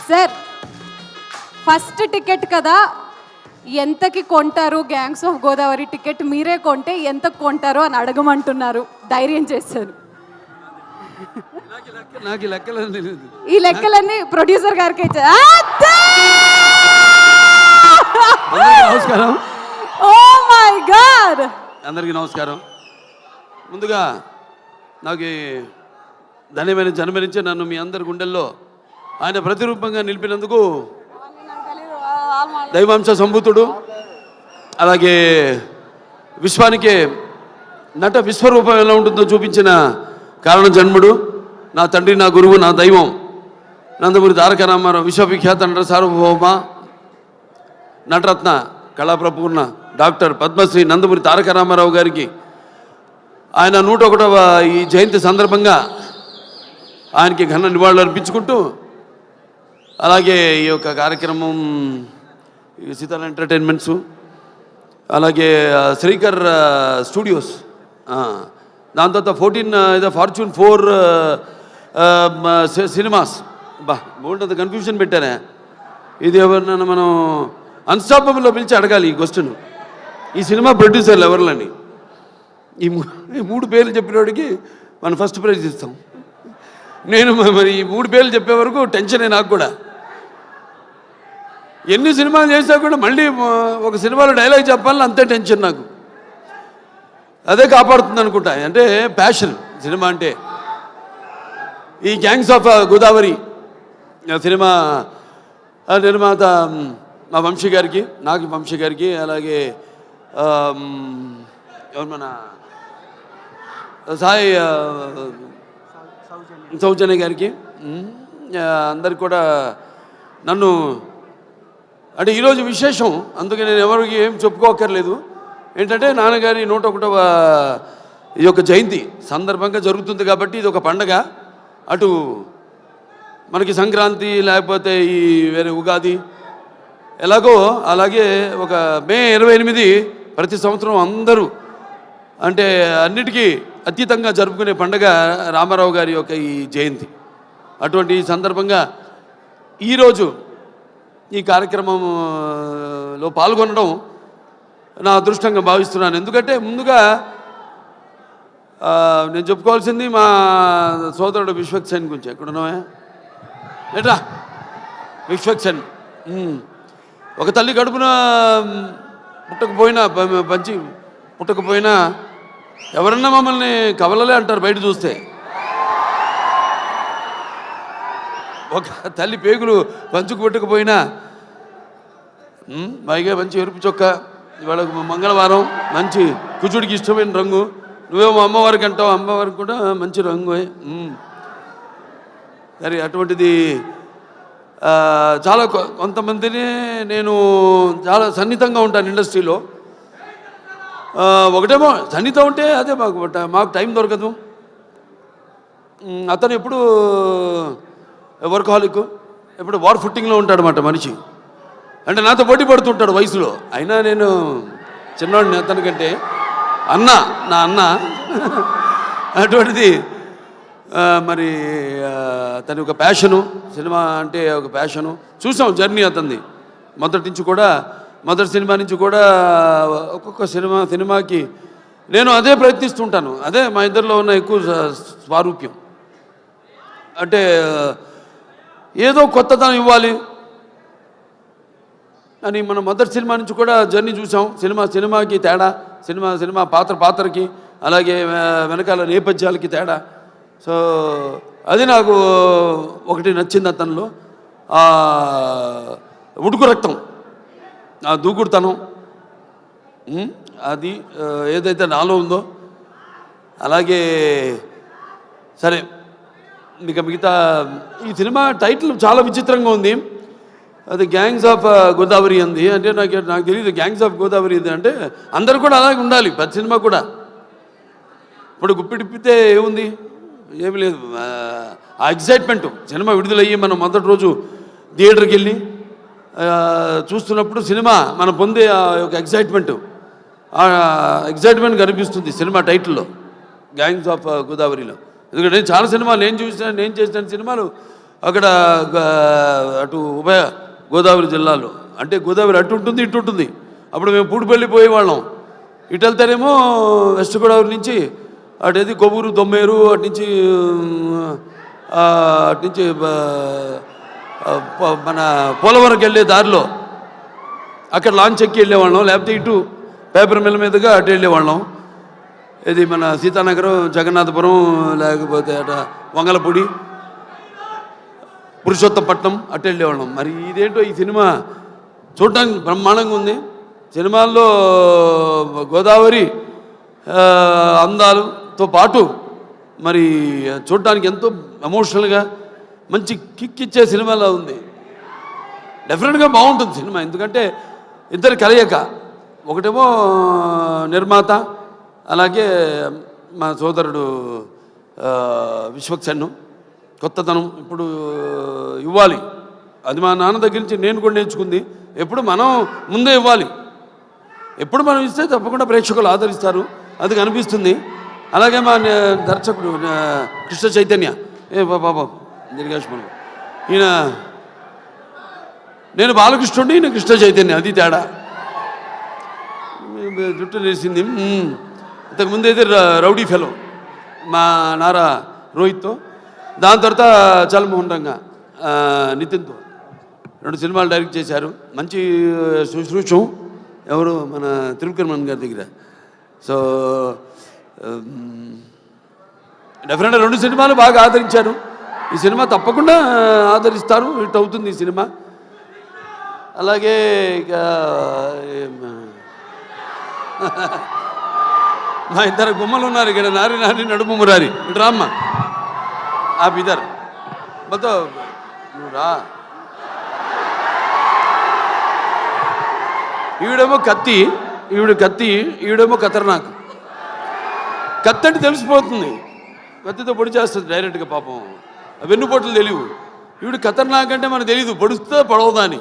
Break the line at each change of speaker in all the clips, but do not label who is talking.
Sir first ticket కదా, ఎంతకి కొంటారు గ్యాంగ్స్ ఆఫ్ గోదావరి టికెట్? మీరే కొంటే ఎంత కొంటారు అని అడగమంటున్నారు, ధైర్యం చేశారు.
నాకు లెక్కలు తెలియదు.
ఈ లెక్కలన్నీ ప్రొడ్యూసర్ గారికి
నమస్కారం.
ఓ మై గాడ్,
అందరికీ నమస్కారం. ముందుగా నాకు ధన్యమైన జన్మనిచ్చే నన్ను మీ అందరి గుండెల్లో ఆయన ప్రతిరూపంగా నిలిపినందుకు దైవాంశ సంభూతుడు, అలాగే విశ్వానికే నట విశ్వరూపం ఎలా ఉంటుందో చూపించిన కారణ జన్ముడు, నా తండ్రి, నా గురువు, నా దైవం నందమూరి తారక రామారావు, విశ్వవిఖ్యాత నట సార్వభౌమ నటరత్న కళాప్రపూర్ణ డాక్టర్ పద్మశ్రీ నందమూరి తారక రామారావు గారికి ఆయన 101వ ఈ జయంతి సందర్భంగా ఆయనకి ఘన నివాళులు అర్పించుకుంటూ, అలాగే ఈ యొక్క కార్యక్రమం సీతాల ఎంటర్టైన్మెంట్స్, అలాగే శ్రీకర్ స్టూడియోస్, దాని తర్వాత 14 ఫార్చ్యూన్ 4 సినిమాస్, బోల్డ్ కన్ఫ్యూజన్ పెట్టానే. ఇది ఎవరినైనా మనం అన్స్టాపబుల్లో పిలిచి అడగాలి ఈ క్వశ్చన్. ఈ సినిమా ప్రొడ్యూసర్లు ఎవరిని? ఈ 3 పేర్లు చెప్పినోడికి మనం ఫస్ట్ ప్రైజ్ ఇస్తాం. నేను మరి ఈ 3 పేర్లు చెప్పే వరకు టెన్షనే నాకు కూడా. ఎన్ని సినిమాలు చేసినా కూడా మళ్ళీ ఒక సినిమాలో డైలాగ్ చెప్పాలని అంతే టెన్షన్ నాకు. అదే కాపాడుతుంది అనుకుంటా. అంటే ప్యాషన్ సినిమా అంటే. ఈ గ్యాంగ్స్ ఆఫ్ గోదావరి సినిమా నిర్మాత మా వంశీ గారికి, నాకు వంశీ గారికి, అలాగే ఎవరు మన సాయి సౌజన్య గారికి, అందరికి కూడా నన్ను అంటే ఈరోజు విశేషం. అందుకే నేను ఎవరికి ఏం చెప్పుకోక్కర్లేదు. ఏంటంటే నాన్నగారి 101వ ఈ యొక్క జయంతి సందర్భంగా జరుగుతుంది కాబట్టి ఇది ఒక పండగ. అటు మనకి సంక్రాంతి, లేకపోతే ఈ వేరే ఉగాది ఎలాగో అలాగే ఒక మే 28 ప్రతి సంవత్సరం అందరూ అంటే అన్నిటికీ అతీతంగా జరుపుకునే పండగ రామారావు గారి యొక్క ఈ జయంతి. అటువంటి సందర్భంగా ఈరోజు ఈ కార్యక్రమంలో పాల్గొనడం నా అదృష్టంగా భావిస్తున్నాను. ఎందుకంటే ముందుగా నేను చెప్పుకోవాల్సింది మా సోదరుడు విశ్వక్సేన్ గురించి. ఎక్కడున్నావా ఏట్రా విశ్వక్సేన్? ఒక తల్లి కడుపున పుట్టకపోయినా ఎవరన్నా మమ్మల్ని కవలలే అంటారు బయట చూస్తే. ఒక తల్లి పేగులు పంచుకు పుట్టకపోయినా పైగా మంచి ఎరుపు చొక్క, ఇవాళ మంగళవారం, మంచి కుజుడికి ఇష్టమైన రంగు. నువ్వేమో అమ్మవారికి అంటావు, అమ్మవారికి కూడా మంచి రంగు. సరే, అటువంటిది చాలా కొంతమందిని నేను చాలా సన్నిహితంగా ఉంటాను ఇండస్ట్రీలో. ఒకటేమో సన్నిహితం ఉంటే అదే మాకు టైం దొరకదు. అతను ఎప్పుడు వర్కహాలిక్, ఎప్పుడు వార్ ఫుట్టింగ్లో ఉంటాడనమాట మనిషి. అంటే నాతో పోటీ పడుతుంటాడు వయసులో. అయినా నేను చిన్నవాడిని అతనికంటే. నా అన్న అటువంటిది. మరి తన ఒక ప్యాషను, సినిమా అంటే ఒక ప్యాషను. చూసాం జర్నీ అతనిది. మొదటి సినిమా నుంచి కూడా ఒక్కొక్క సినిమాకి నేను అదే ప్రయత్నిస్తుంటాను. అదే మా ఇద్దరిలో ఉన్న ఎక్కువ స్వారూప్యం. అంటే ఏదో కొత్తదనం ఇవ్వాలి అని మనం మొదటి సినిమా నుంచి కూడా జర్నీ చూసాం. సినిమాకి తేడా, సినిమా పాత్రకి, అలాగే వెనకాల నేపథ్యాలకి తేడా. సో అది నాకు ఒకటి నచ్చింది అతనిలో. ఉడుకు రక్తం, ఆ దూకుడుతనం, అది ఏదైతే నాలో ఉందో. అలాగే సరే, మిగతా ఈ సినిమా టైటిల్ చాలా విచిత్రంగా ఉంది. అది గ్యాంగ్స్ ఆఫ్ గోదావరి అంది. అంటే నాకు తెలియదు గ్యాంగ్స్ ఆఫ్ గోదావరి ఇది అంటే. అందరు కూడా అలాగే ఉండాలి ప్రతి సినిమా కూడా. ఇప్పుడు గుప్పిడిప్పితే ఏముంది, ఏమి లేదు. ఆ ఎగ్జైట్మెంట్ సినిమా విడుదలయ్యి మనం మొదటి రోజు థియేటర్కి వెళ్ళి చూస్తున్నప్పుడు సినిమా మనం పొందే ఆ యొక్క ఎగ్జైట్మెంట్ కనిపిస్తుంది సినిమా టైటిల్లో, గ్యాంగ్స్ ఆఫ్ గోదావరిలో. ఎందుకంటే చాలా సినిమాలు నేను చేసిన సినిమాలు అక్కడ అటు ఉభయ గోదావరి జిల్లాలో, అంటే గోదావరి అటు ఉంటుంది ఇటు ఉంటుంది. అప్పుడు మేము పూడిపల్లి పోయేవాళ్ళం. ఇటు వెళ్తేనేమో వెస్ట్ గోదావరి నుంచి అటేది కొవ్వూరు దొమ్మేరు అటు నుంచి మన పోలవరంకి వెళ్ళే దారిలో అక్కడ లాంచ్ ఎక్కి వెళ్ళేవాళ్ళం, లేకపోతే ఇటు పేపర్ మిల్ మీదుగా అటు వెళ్ళేవాళ్ళం. ఇది మన సీతానగరం, జగన్నాథపురం, లేకపోతే అట వంగలపూడి, పురుషోత్తపట్నం అటు వెళ్ళేవాళ్ళం. మరి ఇదేంటో ఈ సినిమా చూడటానికి బ్రహ్మాండంగా ఉంది. సినిమాల్లో గోదావరి అందాలతో పాటు మరి చూడటానికి ఎంతో ఎమోషనల్గా మంచి కిక్ ఇచ్చే సినిమాలో ఉంది. డెఫినెట్గా బాగుంటుంది సినిమా. ఎందుకంటే ఇద్దరు కలయిక, ఒకటేమో నిర్మాత, అలాగే మా సోదరుడు విశ్వక్సేన్. కొత్తతనం ఇప్పుడు ఇవ్వాలి, అది మా నాన్న దగ్గర నుంచి నేను కూడా నేర్చుకుంది. ఎప్పుడు మనం ముందే ఇవ్వాలి, ఎప్పుడు మనం ఇస్తే తప్పకుండా ప్రేక్షకులు ఆదరిస్తారు, అది కనిపిస్తుంది. అలాగే మా దర్శకుడు కృష్ణ చైతన్య, బాబా దీర్ఘాష్మను, ఈయన నేను బాలకృష్ణుడిని, ఈయన కృష్ణ చైతన్య, అది తేడా. జుట్టు నేసింది. ఇంతకుముందు అయితే రౌడీ ఫెలో మా నారా రోహిత్తో, దాని తర్వాత చల్మోహన్ రంగా నితిన్తో 2 సినిమాలు డైరెక్ట్ చేశారు. మంచి శుశ్రూషం ఎవరు మన త్రివిక్రమన్ గారి దగ్గర. సో డెఫినెట్గా 2 సినిమాలు బాగా ఆదరించారు. ఈ సినిమా తప్పకుండా ఆదరిస్తారు, హిట్ అవుతుంది ఈ సినిమా. అలాగే ఇక మా ఇద్దరు గుమ్మలు ఉన్నారు ఇక్కడ, నారి నారి నడుము మురారి. ఇటు రామ్మ, ఆ ఇద్దరు మొత్తం నువ్వు రా. ఈవిడేమో కత్తి, ఈవిడేమో ఖతర్నాక్. కత్తి అంటే తెలిసిపోతుంది, కత్తితో పొడి చేస్తుంది డైరెక్ట్గా. పాపం వెన్నుపోట్లు తెలియవు. ఈవిడ ఖతర్నాక్ అంటే మనకు తెలియదు, పొడుస్తుందో పొడవదా అని.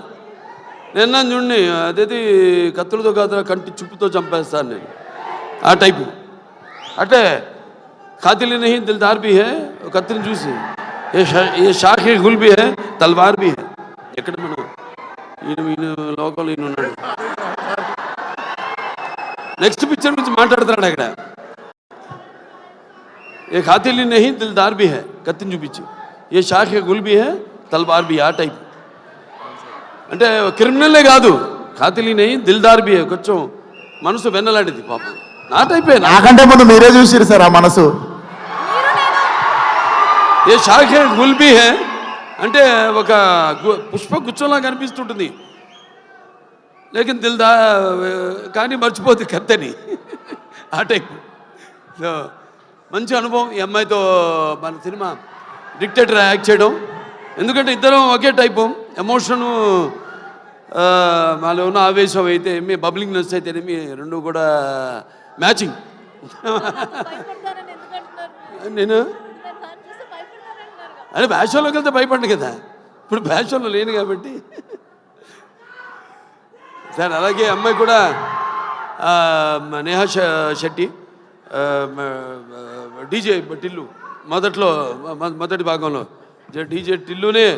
నిన్న చూడండి, అదేది కత్తులతో కాదు కంటి చుప్పుతో చంపేస్తాను నేను, ఆ టైపు. అంటే ఖాతిల్ నహీ దిల్దార్ భీ హై, కత్తిని చూసి ఏ షాఖే గుల్ భీ హై, తల్వార్ భీ హై. ఎక్కడ మనం ఈయన లోకల్ ఈయన ఉన్నాడు. నెక్స్ట్ పిక్చర్ గురించి మాట్లాడుతున్నాడు అక్కడ. ఏ ఖాతిల్ నహీ దిల్దార్ భీ హై, కత్తిని చూపించి ఏ షాఖే గుల్ భీ హై, తల్వార్ భీ, ఆ టైప్. అంటే క్రిమినల్లే కాదు, ఖాతిల్ నహీ దిల్దార్ భీ హై, కొంచెం మనసు వెన్నలాంటిది పాపం. నా టైపే.
నాకంటే ముందు మీరే చూసిరు సార్ ఆ మనసు.
ఏ షాఖే గుల్ భీ హై అంటే ఒక పుష్ప గుచ్చంలా కనిపిస్తుంటుంది, లేకిన్ దిల్దా కానీ మర్చిపోతుంది కత్తని, ఆ టైప్. సో మంచి అనుభవం ఈ అమ్మాయితో మన సినిమా డిక్టేటర్ యాక్ట్ చేయడం. ఎందుకంటే ఇద్దరం ఒకే టైపు, ఎమోషను మాలో ఉన్న ఆవేశం అయితే ఏమి, బబ్లింగ్నెస్ అయితే ఏమి, రెండు కూడా మ్యాచింగ్. నేను అదే బ్యాషోలోకి వెళ్తే భయపడ్డా కదా, ఇప్పుడు బ్యాషోలో లేను కాబట్టి. సార్ అలాగే అమ్మాయి కూడా నేహా శెట్టి, డీజే టిల్లు, మొదటి భాగంలో డీజే టిల్లునే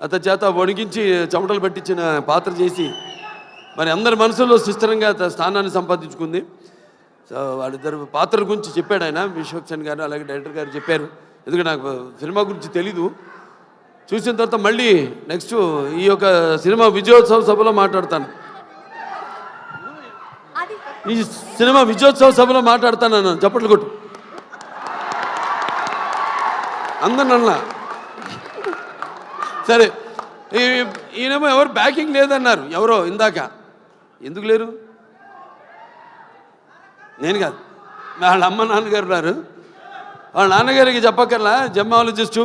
అతని చేత వణికించి చెమటలు పట్టించిన పాత్ర చేసి మరి అందరి మనసులో సుస్థిరంగా స్థానాన్ని సంపాదించుకుంది. సో వాళ్ళిద్దరు పాత్ర గురించి చెప్పాడు ఆయన, విశ్వక్సేన్ గారు అలాగే డైరెక్టర్ గారు చెప్పారు. ఎందుకంటే నాకు సినిమా గురించి తెలీదు. చూసిన తర్వాత మళ్ళీ నెక్స్ట్ ఈ యొక్క సినిమా విజయోత్సవ సభలో మాట్లాడతాను, ఈ సినిమా విజయోత్సవ సభలో మాట్లాడతాను. చప్పట్లు కొట్టు అందరినన్నా. సరే, ఈయనేమో ఎవరు బ్యాకింగ్ లేదన్నారు, ఎవరో ఇందాక. ఎందుకు లేరు? నేను కాదు, వాళ్ళ అమ్మ నాన్నగారు ఉన్నారు. వాళ్ళ నాన్నగారికి చెప్పక్కర్లా, జెమ్మాలజిస్టు,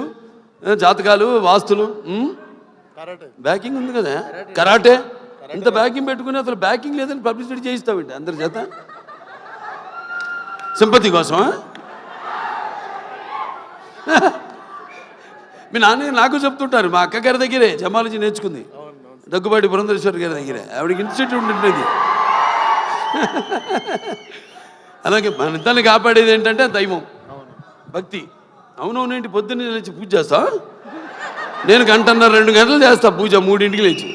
జాతకాలు, వాస్తులు, బ్యాకింగ్ ఉంది కదా, కరాటే. ఇంత బ్యాకింగ్ పెట్టుకుని అసలు బ్యాకింగ్ లేదని పబ్లిసిటీ చేయిస్తామండి అందరి చేత, సింపతి కోసం. మీ నాన్న నాకు చెప్తుంటారు, మా అక్క గారి దగ్గరే జమాలజీ నేర్చుకుంది, దగ్గుబాటి పురంధరేశ్వరి గారి దగ్గరే. ఆవిడకి ఇన్స్టిట్యూట్ ఉంటుంది. అలాగే మన ఇద్దరిని కాపాడేది ఏంటంటే దైవం, భక్తి. అవునవునేంటి పొద్దున్నే లేచి పూజ చేస్తా, నేను గంటన్నర 2 గంటలు చేస్తా పూజ 3ంటికి లేచి.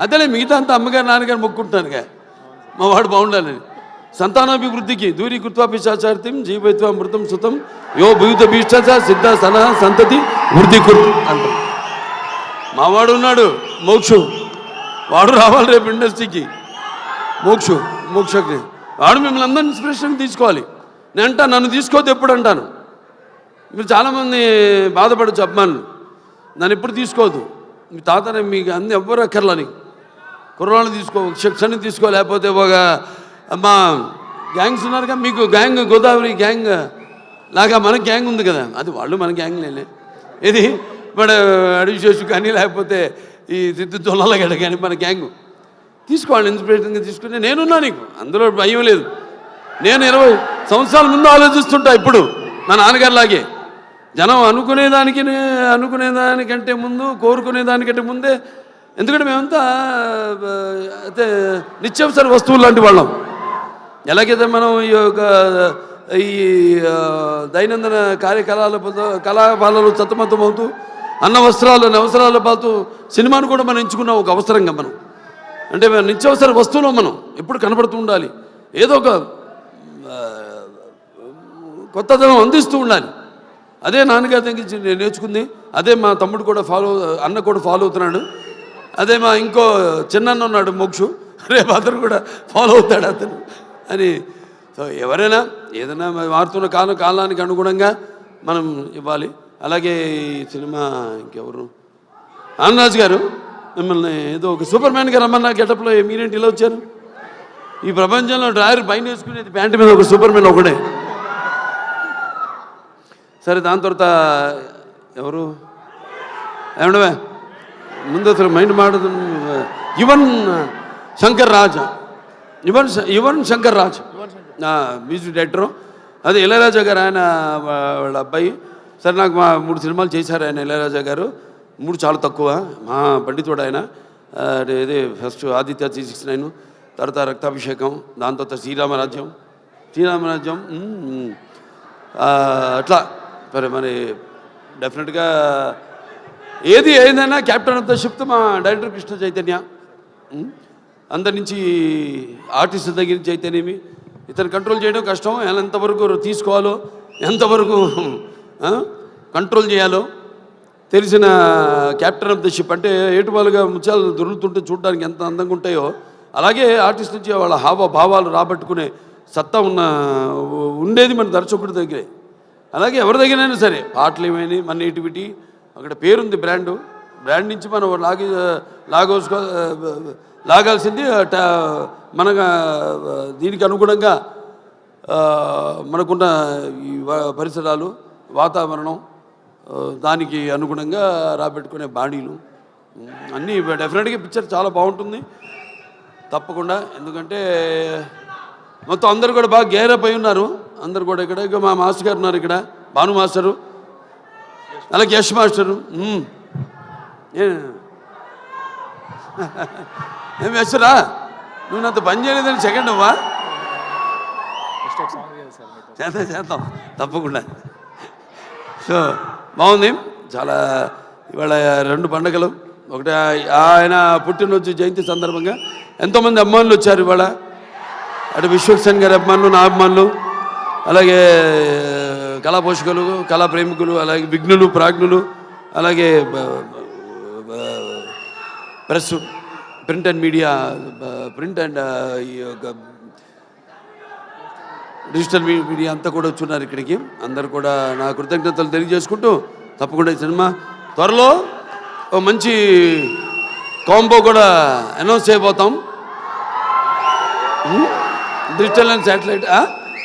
అదేలే మిగతా అంతా అమ్మగారు నాన్నగారు మొక్కుంటున్నానుగా మా వాడు బాగుండాలని. సంతానాభివృద్ధికి దూరి కృత్వా పిశాచార్తిం జీవైత్వ మృతం సుతం యో భూత భీష్ట సిద్ధ సన సంతతి వృద్ధి కుర్ అంటారు. మావాడు ఉన్నాడు మోక్షు, వాడు రావాలి రేపు ఇండస్ట్రీకి. మోక్షకి వాడు మిమ్మల్ని అందరినీ ఇన్స్పిరేషన్ తీసుకోవాలి. నేను అంటా నన్ను తీసుకోవద్దు ఎప్పుడు అంటాను. మీరు చాలామంది బాధపడచ్చు అభిమానులు, నన్ను ఎప్పుడు తీసుకోవద్దు. మీ తాతనే మీకు అన్ని ఎవ్వరు అక్కర్లని కుర్రాళ్ళని తీసుకో, శిక్షణ తీసుకో, లేకపోతే ఒక మా గ్యాంగ్స్ ఉన్నారుగా మీకు గ్యాంగ్ గోదావరి గ్యాంగ్ లాగా మన గ్యాంగ్ ఉంది కదా, అది వాళ్ళు మన గ్యాంగ్ లేలే. ఇది మన అడివిశేషు కానీ లేకపోతే ఈ సిద్ధు జొన్నలగడ్డ కానీ మన గ్యాంగ్ తీసుకోవాలి. ఇన్స్పిరేషన్గా తీసుకుని నేనున్నా, నీకు అందులో భయం లేదు. నేను 20 సంవత్సరాల ముందు ఆలోచిస్తుంటా. ఇప్పుడు మా నాన్నగారిలాగే జనం అనుకునేదానికంటే ముందు, కోరుకునేదానికంటే ముందే. ఎందుకంటే మేమంతా అయితే నిత్యావసర వస్తువులు లాంటి వాళ్ళం. ఎలాగైతే మనం ఈ దైనందిన కళాపాలలో సతమతమవుతూ అన్న అవసరాలు పాతూ సినిమాను కూడా మనం ఎంచుకున్నాం ఒక అవసరంగా. మనం అంటే నిత్యావసర వస్తువులో మనం ఎప్పుడు కనబడుతూ ఉండాలి, ఏదో ఒక కొత్తదనం అందిస్తూ ఉండాలి. అదే నాన్నగారి దగ్గర నేను నేర్చుకుంది. అదే మా తమ్ముడు కూడా అన్న కూడా ఫాలో అవుతున్నాడు. అదే మా ఇంకో చిన్న ఉన్నాడు మోక్షు, రేపు అతను కూడా ఫాలో అవుతాడు అతను అని. సో ఎవరైనా ఏదైనా మారుతున్న కాలానికి అనుగుణంగా మనం ఇవ్వాలి. అలాగే ఈ సినిమా ఇంకెవరు ఆనందరాజు గారు మిమ్మల్ని ఏదో ఒక సూపర్ మ్యాన్గా రమ్మన్నా గెటప్లో మీరేంటి ఇలా వచ్చారు? ఈ ప్రపంచంలో డ్రాయర్ పైన వేసుకునేది ప్యాంటు మీద ఒక సూపర్ మ్యాన్ ఒకడే. సరే, దాని తర్వాత ఎవరు ఏమండవే ముందు అసలు మైండ్ మాడదు. Yuvan Shankar Raj music director. అదే ఇళయరాజా గారు, ఆయన వాళ్ళ అబ్బాయి. సరే, నాకు మా 3 సినిమాలు చేశారు ఆయన ఇళయరాజా గారు. 3 చాలా తక్కువ. మా పండితుడు ఆయన. ఇది ఫస్ట్ ఆదిత్య 369, తర్వాత రక్తాభిషేకం, దాని తర్వాత శ్రీరామరాజ్యం అట్లా. మరి డెఫినెట్గా ఏదైనా క్యాప్టెన్ ఆఫ్ ద షిప్ మా డైరెక్టర్ కృష్ణ చైతన్య. అందరి నుంచి ఆర్టిస్ట్ దగ్గర నుంచి అయితేనేమి ఇతను కంట్రోల్ చేయడం కష్టం. ఎంతవరకు తీసుకోవాలో, ఎంతవరకు కంట్రోల్ చేయాలో తెలిసిన క్యాప్టెన్ ఆఫ్ ద షిప్. అంటే ఏటువాలుగా ముత్యాలు దొరుకుతుంటే చూడడానికి ఎంత అందంగా ఉంటాయో, అలాగే ఆర్టిస్ట్ నుంచి వాళ్ళ హావభావాలు రాబట్టుకునే సత్తా ఉండేది మన దర్శకుడి దగ్గరే. అలాగే ఎవరి దగ్గరైనా సరే పాటలు ఏమైనా మన నేటివిటీ అక్కడ పేరుంది, బ్రాండ్ నుంచి మనం లాగాల్సింది మన దీనికి అనుగుణంగా మనకున్న ఈ పరిసరాలు, వాతావరణం, దానికి అనుగుణంగా రాబెట్టుకునే బాడీలు అన్నీ. డెఫినెట్గా పిక్చర్ చాలా బాగుంటుంది తప్పకుండా. ఎందుకంటే మొత్తం అందరూ కూడా బాగా గేరప్ అయి ఉన్నారు. అందరు కూడా ఇక్కడ మా మాస్టర్ గారు ఉన్నారు, ఇక్కడ భాను మాస్టరు, అలాగే యశ్ మాస్టరు. ఏం యశ్రా, నువ్వు నాతో పని చేయలేదని సెకండ్ అవ్వా? చేద్దాం తప్పకుండా. సో బాగుంది చాలా. ఇవాళ 2 పండుగలు. ఒకటి ఆయన పుట్టినరోజు జయంతి సందర్భంగా ఎంతోమంది అభిమానులు వచ్చారు ఇవాళ. అటు విశ్వక్సేన్ గారి అభిమానులు, నా అభిమానులు, అలాగే కళా పోషకులు, కళా ప్రేమికులు, అలాగే విఘ్నులు, ప్రాజ్ఞులు, అలాగే press, print and media, print and ఈ యొక్క డిజిటల్ మీడియా అంతా కూడా వచ్చున్నారు ఇక్కడికి. అందరు కూడా నా కృతజ్ఞతలు తెలియజేసుకుంటూ తప్పకుండా ఈ సినిమా త్వరలో ఒక మంచి కాంబో కూడా అనౌన్స్ చేయబోతాం. డిజిటల్ అండ్ శాటిలైట్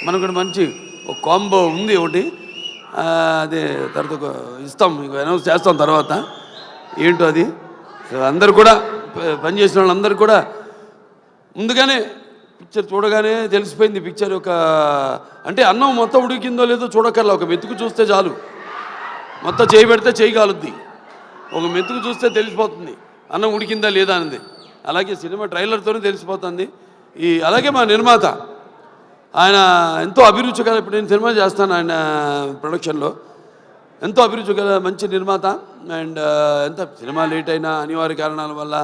మనకు కూడా మంచి ఒక కాంబో ఉంది ఒకటి. అదే తర్వాత ఇస్తాం, అనౌన్స్ చేస్తాం తర్వాత ఏంటో అది. అందరు కూడా పనిచేసిన వాళ్ళందరూ కూడా ముందుగానే పిక్చర్ చూడగానే తెలిసిపోయింది. పిక్చర్ ఒక అంటే అన్నం మొత్తం ఉడికిందో లేదో చూడక్కర్లా, ఒక మెతుకు చూస్తే చాలు. మొత్తం చేయి పెడితే చేయి కాలుద్ది, ఒక మెతుకు చూస్తే తెలిసిపోతుంది అన్నం ఉడికిందా లేదా అనేది. అలాగే సినిమా ట్రైలర్తోనే తెలిసిపోతుంది. అలాగే మా నిర్మాత ఆయన ఎంతో అభిరుచిగా, ఇప్పుడు నేను సినిమా చేస్తాను ఆయన ప్రొడక్షన్లో. ఎంతో అభిరుచి గల మంచి నిర్మాత. అండ్ ఎంత సినిమా లేట్ అయినా అనివార్య కారణాల వల్ల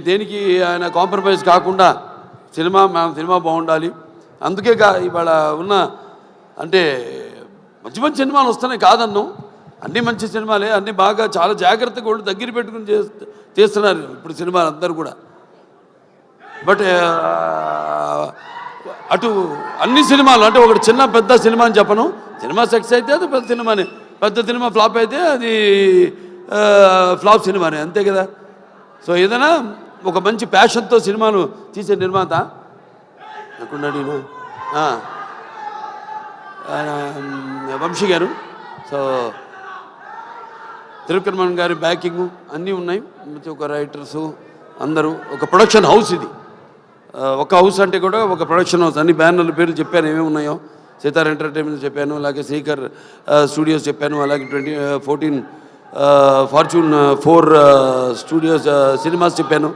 దేనికి ఆయన కాంప్రమైజ్ కాకుండా సినిమా బాగుండాలి. అందుకే ఇవాళ ఉన్న అంటే మంచి మంచి సినిమాలు వస్తున్నాయి కాదన్నాం, అన్నీ మంచి సినిమాలే, అన్నీ బాగా చాలా జాగ్రత్తగా కూడా దగ్గర పెట్టుకుని చేస్తున్నారు ఇప్పుడు సినిమాలు అందరూ కూడా. బట్ అటు అన్ని సినిమాలు అంటే ఒకటి చిన్న పెద్ద సినిమా అని చెప్పను, సినిమా సక్సెస్ అయితే అది పెద్ద సినిమానే, పెద్ద సినిమా ఫ్లాప్ అయితే అది ఫ్లాప్ సినిమానే, అంతే కదా. సో ఏదైనా ఒక మంచి ప్యాషన్తో సినిమాను తీసే నిర్మాత ఎక్కడున్నాడు వంశీ గారు. సో త్రివిక్రమన్ గారి బ్యాకింగ్ అన్నీ ఉన్నాయి, ఒక రైటర్సు అందరూ, ఒక ప్రొడక్షన్ హౌస్ ఇది. ఒక హౌస్ అంటే కూడా ఒక ప్రొడక్షన్ హౌస్. అన్ని బ్యానర్ల పేర్లు చెప్పాను ఏమేమి ఉన్నాయో, సితార్ ఎంటర్టైన్మెంట్ చెప్పాను, అలాగే శ్రీకర్ స్టూడియోస్ చెప్పాను, అలాగే 14 ఫార్చ్యూన్ 4 స్టూడియోస్ సినిమాస్ చెప్పాను.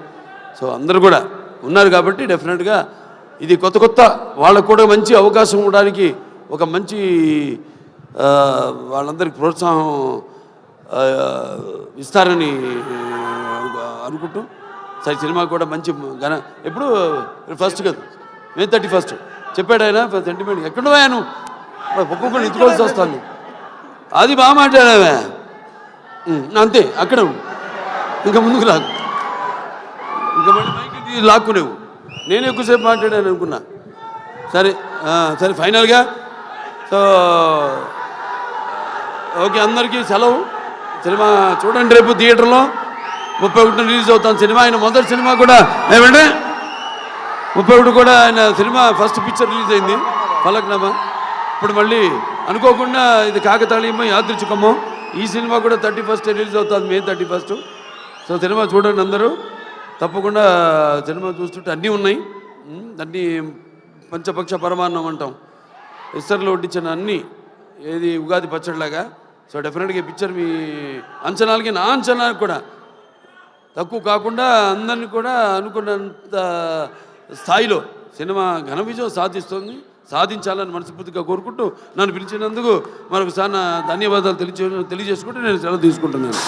సో అందరూ కూడా ఉన్నారు కాబట్టి డెఫినెట్గా ఇది కొత్త వాళ్ళకు కూడా మంచి అవకాశం ఇవ్వడానికి ఒక మంచి వాళ్ళందరికీ ప్రోత్సాహం ఇస్తారని అనుకుంటూ సరే సినిమా కూడా మంచి ఎప్పుడు ఫస్ట్ కదా May 31 చెప్పాడు ఆయన సెంటిమెంట్. ఎక్కడున్నాను ఒక్కొక్కరు ఎత్తుకోవాల్సి వస్తాను, అది బాగా మాట్లాడావే అంతే, అక్కడ ఇంకా ముందుకు లాగు, ఇంకా మళ్ళీ మైకి లాక్కునేవు. నేను ఎక్కువసేపు మాట్లాడాను అనుకున్నా. సరే సరే ఫైనల్గా సో ఓకే, అందరికీ సెలవు. సినిమా చూడండి, రేపు థియేటర్లో 31 రిలీజ్ అవుతాను సినిమా. ఆయన మొదటి సినిమా కూడా ఏమంటే 31 కూడా ఆయన సినిమా ఫస్ట్ పిక్చర్ రిలీజ్ అయింది ఫలక్నామా. ఇప్పుడు మళ్ళీ అనుకోకుండా ఇది కాకతాళీయమో యాదృచ్ఛికమో ఈ సినిమా కూడా 31 రిలీజ్ అవుతుంది, May 31. సో సినిమా చూడండి అందరూ తప్పకుండా. సినిమా చూస్తుంటే అన్నీ ఉన్నాయి, అన్నీ పంచపక్ష పరమాన్నం అంటాం, ఇస్తర్లో వడ్డించిన అన్నీ, ఏది ఉగాది పచ్చడిలాగా. సో డెఫినెట్గా ఈ పిక్చర్ మీ అంచనాలకి నా అంచనాలకు కూడా తక్కువ కాకుండా అందరినీ కూడా అనుకున్నంత స్థాయిలో సినిమా ఘన విజయం సాధించాలని మనస్ఫూర్తిగా కోరుకుంటూ నన్ను పిలిచినందుకు మరొకసారి ధన్యవాదాలు తెలియజేసుకుంటూ నేను సెలవు తీసుకుంటున్నాను.